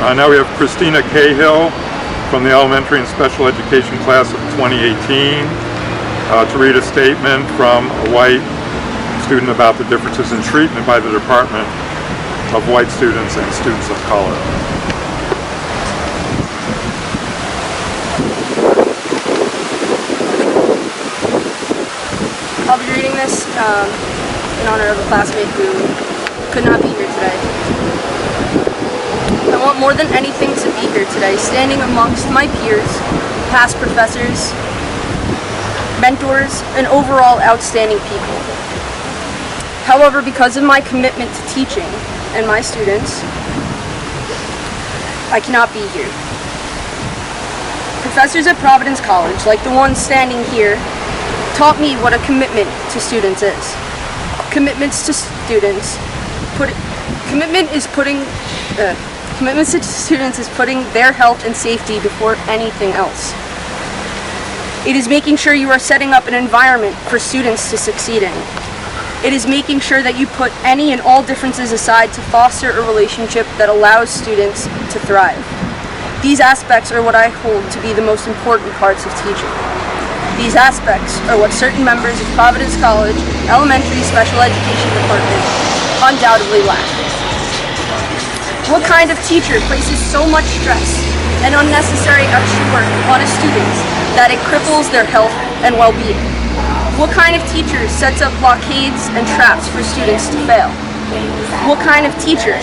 Now we have Christina Cahill from the elementary and special education class of 2018 to read a statement from a white student about the differences in treatment by the Department of White Students and Students of Color. I'll be reading this in honor of a classmate who could not be here today. I want more than anything to be here today, standing amongst my peers, past professors, mentors, and overall outstanding people. However, because of my commitment to teaching and my students, I cannot be here. Professors at Providence College, like the ones standing here, taught me what a commitment to students is. Commitments to students is putting their health and safety before anything else. It is making sure you are setting up an environment for students to succeed in. It is making sure that you put any and all differences aside to foster a relationship that allows students to thrive. These aspects are what I hold to be the most important parts of teaching. These aspects are what certain members of Providence College Elementary Special Education Department undoubtedly lack. What kind of teacher places so much stress and unnecessary extra work on a student that it cripples their health and well-being? What kind of teacher sets up blockades and traps for students to fail? What kind of teacher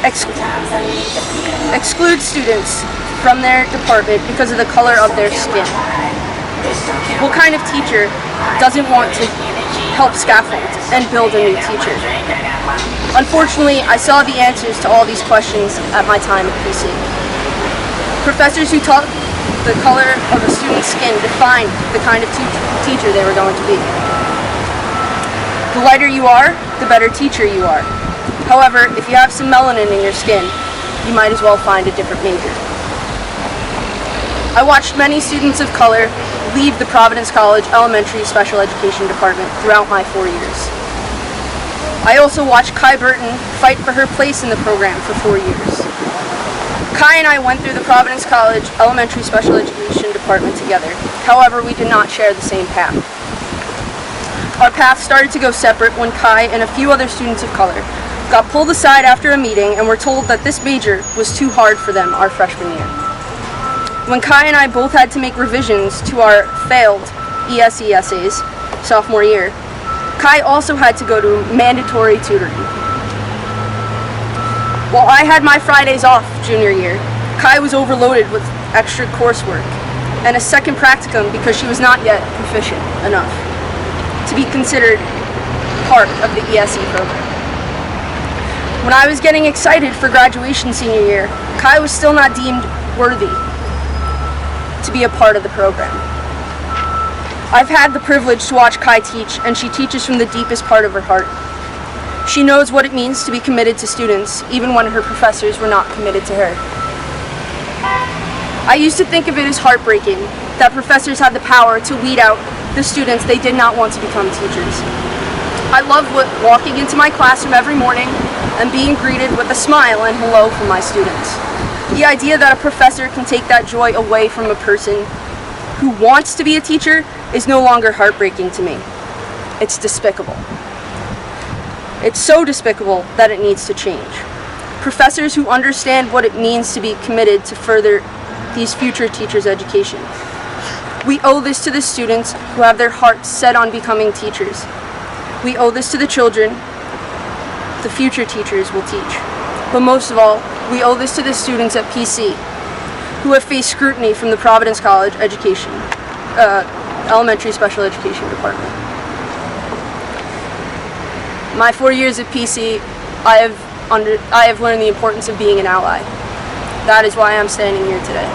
excludes students from their department because of the color of their skin? What kind of teacher doesn't want to help scaffold and build a new teacher? Unfortunately, I saw the answers to all these questions at my time at PC. Professors who taught the color of a student's skin defined the kind of teacher they were going to be. The lighter you are, the better teacher you are. However, if you have some melanin in your skin, you might as well find a different major. I watched many students of color leave the Providence College Elementary Special Education Department throughout my 4 years. I also watched Chi Burton fight for her place in the program for 4 years. Chi and I went through the Providence College Elementary Special Education Department together. However, we did not share the same path. Our paths started to go separate when Chi and a few other students of color got pulled aside after a meeting and were told that this major was too hard for them our freshman year. When Chi and I both had to make revisions to our failed ESE essays sophomore year, Chi also had to go to mandatory tutoring. While I had my Fridays off junior year, Chi was overloaded with extra coursework and a second practicum because she was not yet proficient enough to be considered part of the ESE program. When I was getting excited for graduation senior year, Chi was still not deemed worthy to be a part of the program. I've had the privilege to watch Chi teach, and she teaches from the deepest part of her heart. She knows what it means to be committed to students, even when her professors were not committed to her. I used to think of it as heartbreaking that professors had the power to weed out the students they did not want to become teachers. I loved walking into my classroom every morning and being greeted with a smile and hello from my students. The idea that a professor can take that joy away from a person who wants to be a teacher is no longer heartbreaking to me. It's despicable. It's so despicable that it needs to change. Professors who understand what it means to be committed to further these future teachers' education. We owe this to the students who have their hearts set on becoming teachers. We owe this to the children the future teachers will teach. But most of all, we owe this to the students at PC who have faced scrutiny from the Providence College Elementary Special Education Department. My 4 years at PC, I have learned the importance of being an ally. That is why I'm standing here today.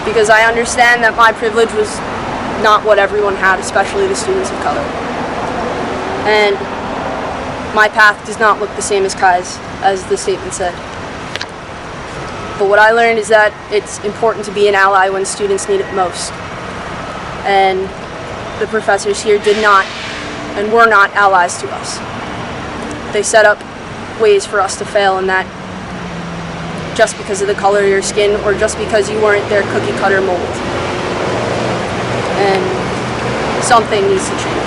Because I understand that my privilege was not what everyone had, especially the students of color. And my path does not look the same as Chi's, as the statement said. But what I learned is that it's important to be an ally when students need it most. And the professors here did not and were not allies to us. They set up ways for us to fail, and that just because of the color of your skin or just because you weren't their cookie cutter mold. And something needs to change.